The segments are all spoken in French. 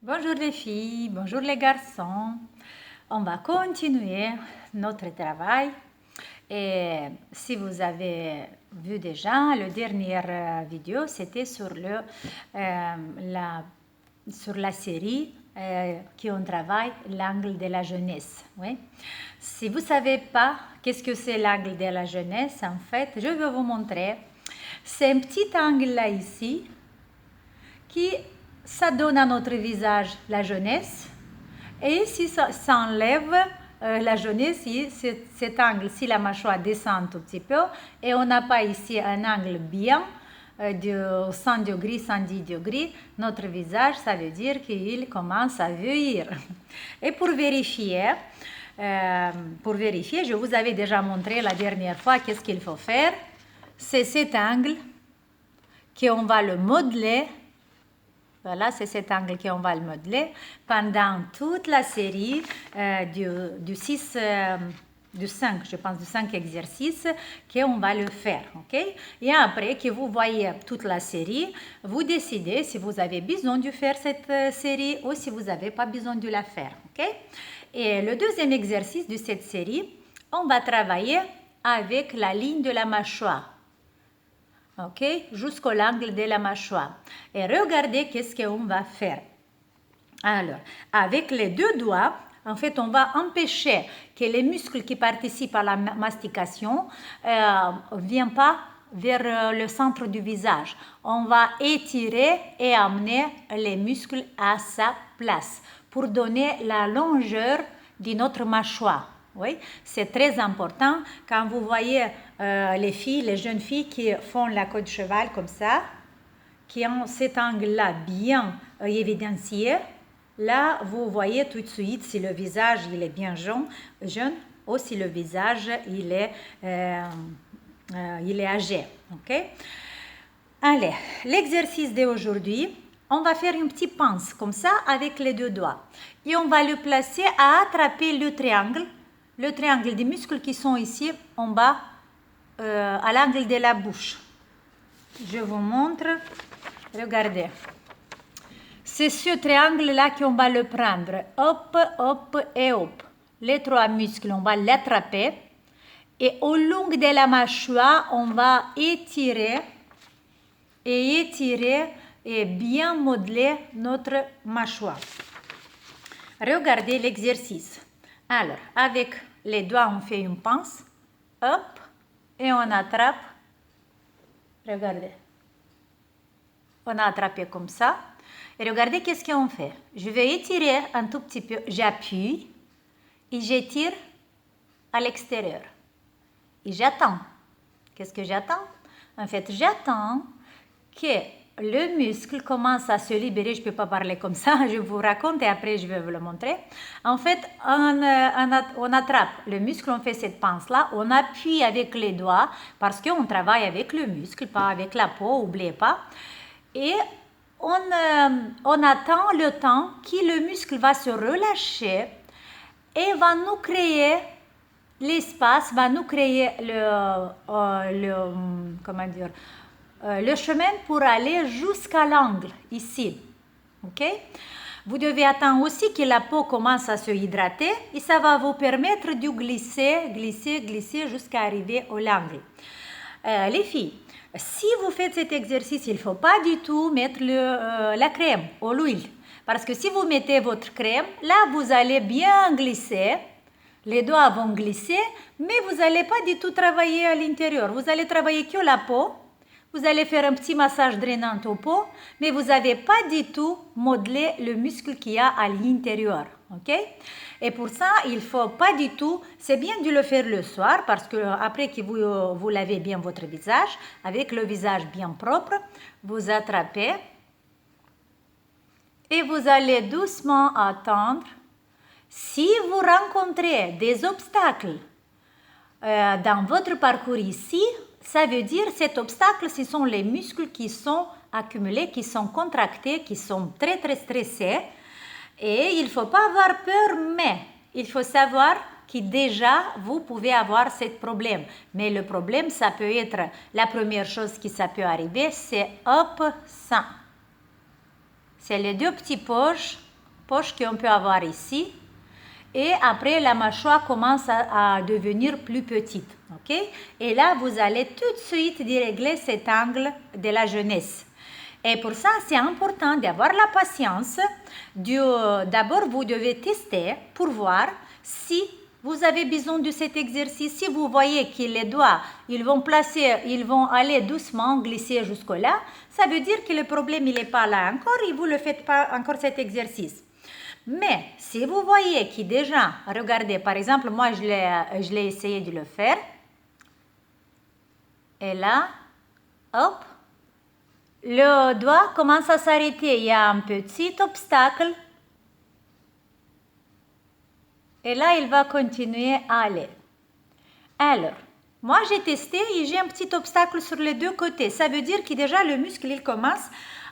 Bonjour les filles, bonjour les garçons. On va continuer notre travail. Et si vous avez vu déjà, la dernière vidéo, c'était sur, sur la série qui on travaille, l'angle de la jeunesse. Oui. Si vous ne savez pas qu'est-ce que c'est l'angle de la jeunesse, en fait, je vais vous montrer. C'est un petit angle là ici qui ça donne à notre visage la jeunesse. Et si ça enlève la jeunesse, cet angle, si la mâchoire descend un tout petit peu, et on n'a pas ici un angle bien de 100 degrés, 110 degrés, notre visage, ça veut dire qu'il commence à vieillir. Et pour vérifier, je vous avais déjà montré la dernière fois qu'est-ce qu'il faut faire. C'est cet angle qu'on va le modeler. Voilà, c'est cet angle qu'on va le modeler pendant toute la série du 5, je pense, du 5 exercices qu'on va le faire, ok? Et après que vous voyez toute la série, vous décidez si vous avez besoin de faire cette série ou si vous n'avez pas besoin de la faire, ok? Et le deuxième exercice de cette série, on va travailler avec la ligne de la mâchoire. Ok, jusqu'au l'angle de la mâchoire. Et regardez qu'est-ce qu'on va faire. Alors, avec les deux doigts, en fait, on va empêcher que les muscles qui participent à la mastication ne viennent pas vers le centre du visage. On va étirer et amener les muscles à sa place pour donner la longueur de notre mâchoire. Oui, c'est très important quand vous voyez les filles, les jeunes filles qui font la queue de cheval comme ça, qui ont cet angle-là bien évidencié. Là, vous voyez tout de suite si le visage il est bien jeune ou si le visage il est âgé. Ok? Allez, l'exercice d'aujourd'hui, on va faire une petite pince comme ça avec les deux doigts. Et on va le placer à attraper le triangle des muscles qui sont ici en bas, à l'angle de la bouche. Je vous montre. Regardez. C'est ce triangle-là qu'on va le prendre. Hop, hop et hop. Les trois muscles, on va l'attraper. Et au long de la mâchoire, on va étirer et bien modeler notre mâchoire. Regardez l'exercice. Alors, avec les doigts, on fait une pince, hop, et on attrape. Regardez. On a attrapé comme ça. Et regardez qu'est-ce qu'on fait. Je vais étirer un tout petit peu. J'appuie et j'étire à l'extérieur. Et j'attends. Qu'est-ce que j'attends? En fait, j'attends que le muscle commence à se libérer. Je ne peux pas parler comme ça, je vous raconte et après je vais vous le montrer. En fait, on attrape le muscle, on fait cette pince-là, on appuie avec les doigts parce qu'on travaille avec le muscle, pas avec la peau, n'oubliez pas. Et on attend le temps que le muscle va se relâcher et va nous créer l'espace, va nous créer le chemin pour aller jusqu'à l'angle, ici. Ok? Vous devez attendre aussi que la peau commence à se hydrater et ça va vous permettre de glisser jusqu'à arriver au l'angle. Les filles, si vous faites cet exercice, il ne faut pas du tout mettre la crème ou l'huile. Parce que si vous mettez votre crème, là, vous allez bien glisser. Les doigts vont glisser, mais vous n'allez pas du tout travailler à l'intérieur. Vous allez travailler que la peau. Vous allez faire un petit massage drainant au peau, mais vous n'avez pas du tout modelé le muscle qu'il y a à l'intérieur. Ok? Et pour ça, il ne faut pas du tout, c'est bien de le faire le soir parce que après que vous lavez bien votre visage, avec le visage bien propre, vous attrapez et vous allez doucement attendre. Si vous rencontrez des obstacles dans votre parcours ici, ça veut dire que cet obstacle, ce sont les muscles qui sont accumulés, qui sont contractés, qui sont très très stressés. Et il ne faut pas avoir peur, mais il faut savoir que déjà, vous pouvez avoir ce problème. Mais le problème, ça peut être, la première chose qui ça peut arriver, c'est hop, ça. C'est les deux petites poches poche qu'on peut avoir ici. Et après, la mâchoire commence à devenir plus petite. Ok? Et là, vous allez tout de suite dérégler cet angle de la jeunesse. Et pour ça, c'est important d'avoir la patience. D'abord, vous devez tester pour voir si vous avez besoin de cet exercice. Si vous voyez que les doigts, ils vont aller doucement, glisser jusque-là, ça veut dire que le problème, il n'est pas là encore et vous ne faites pas encore cet exercice. Mais si vous voyez que déjà, regardez, par exemple, moi, je l'ai essayé de le faire. Et là, hop, le doigt commence à s'arrêter. Il y a un petit obstacle. Et là, il va continuer à aller. Alors, moi, j'ai testé et j'ai un petit obstacle sur les deux côtés. Ça veut dire que déjà, le muscle, il commence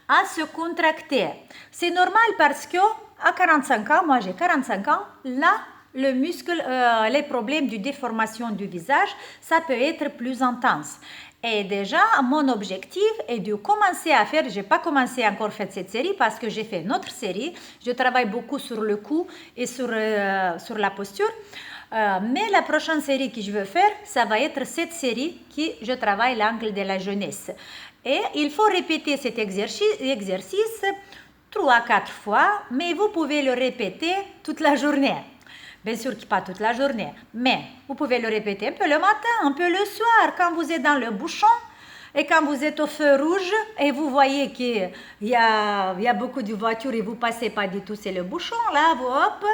à se contracter. C'est normal parce que à 45 ans, moi j'ai 45 ans, là, le muscle, les problèmes de déformation du visage, ça peut être plus intense. Et déjà, mon objectif est de commencer à faire, je n'ai pas commencé encore à faire cette série parce que j'ai fait une autre série. Je travaille beaucoup sur le cou et sur la posture. Mais la prochaine série que je veux faire, ça va être cette série qui je travaille l'angle de la jeunesse. Et il faut répéter cet exercice 3-4 fois, mais vous pouvez le répéter toute la journée. Bien sûr que pas toute la journée, mais vous pouvez le répéter un peu le matin, un peu le soir, quand vous êtes dans le bouchon et quand vous êtes au feu rouge et vous voyez qu'il y a beaucoup de voitures et vous passez pas du tout, c'est le bouchon, là, vous hop.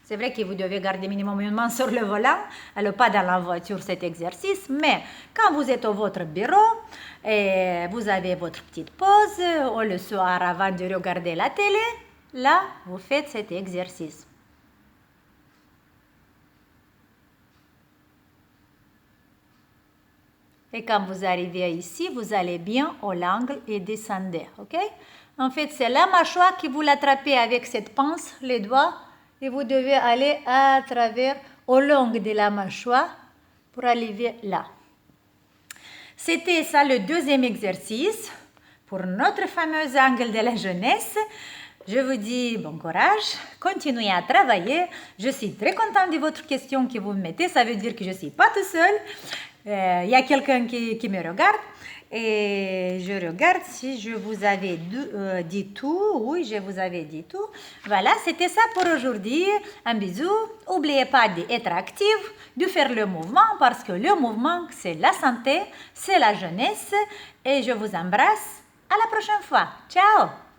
C'est vrai que vous devez garder minimum une main sur le volant, alors pas dans la voiture cet exercice, mais quand vous êtes au votre bureau et vous avez votre petite pause ou le soir avant de regarder la télé, là, vous faites cet exercice. Et quand vous arrivez ici, vous allez bien au l'angle et descendez, ok? En fait, c'est la mâchoire que vous l'attrapez avec cette pince, les doigts, et vous devez aller à travers, au long de la mâchoire pour arriver là. C'était ça le deuxième exercice pour notre fameux angle de la jeunesse. Je vous dis bon courage, continuez à travailler. Je suis très contente de votre question que vous me mettez. Ça veut dire que je ne suis pas toute seule. Il y a quelqu'un qui me regarde. Et je regarde si je vous avais dit tout. Oui, je vous avais dit tout. Voilà, c'était ça pour aujourd'hui. Un bisou. N'oubliez pas d'être actif, de faire le mouvement parce que le mouvement, c'est la santé, c'est la jeunesse. Et je vous embrasse. À la prochaine fois. Ciao!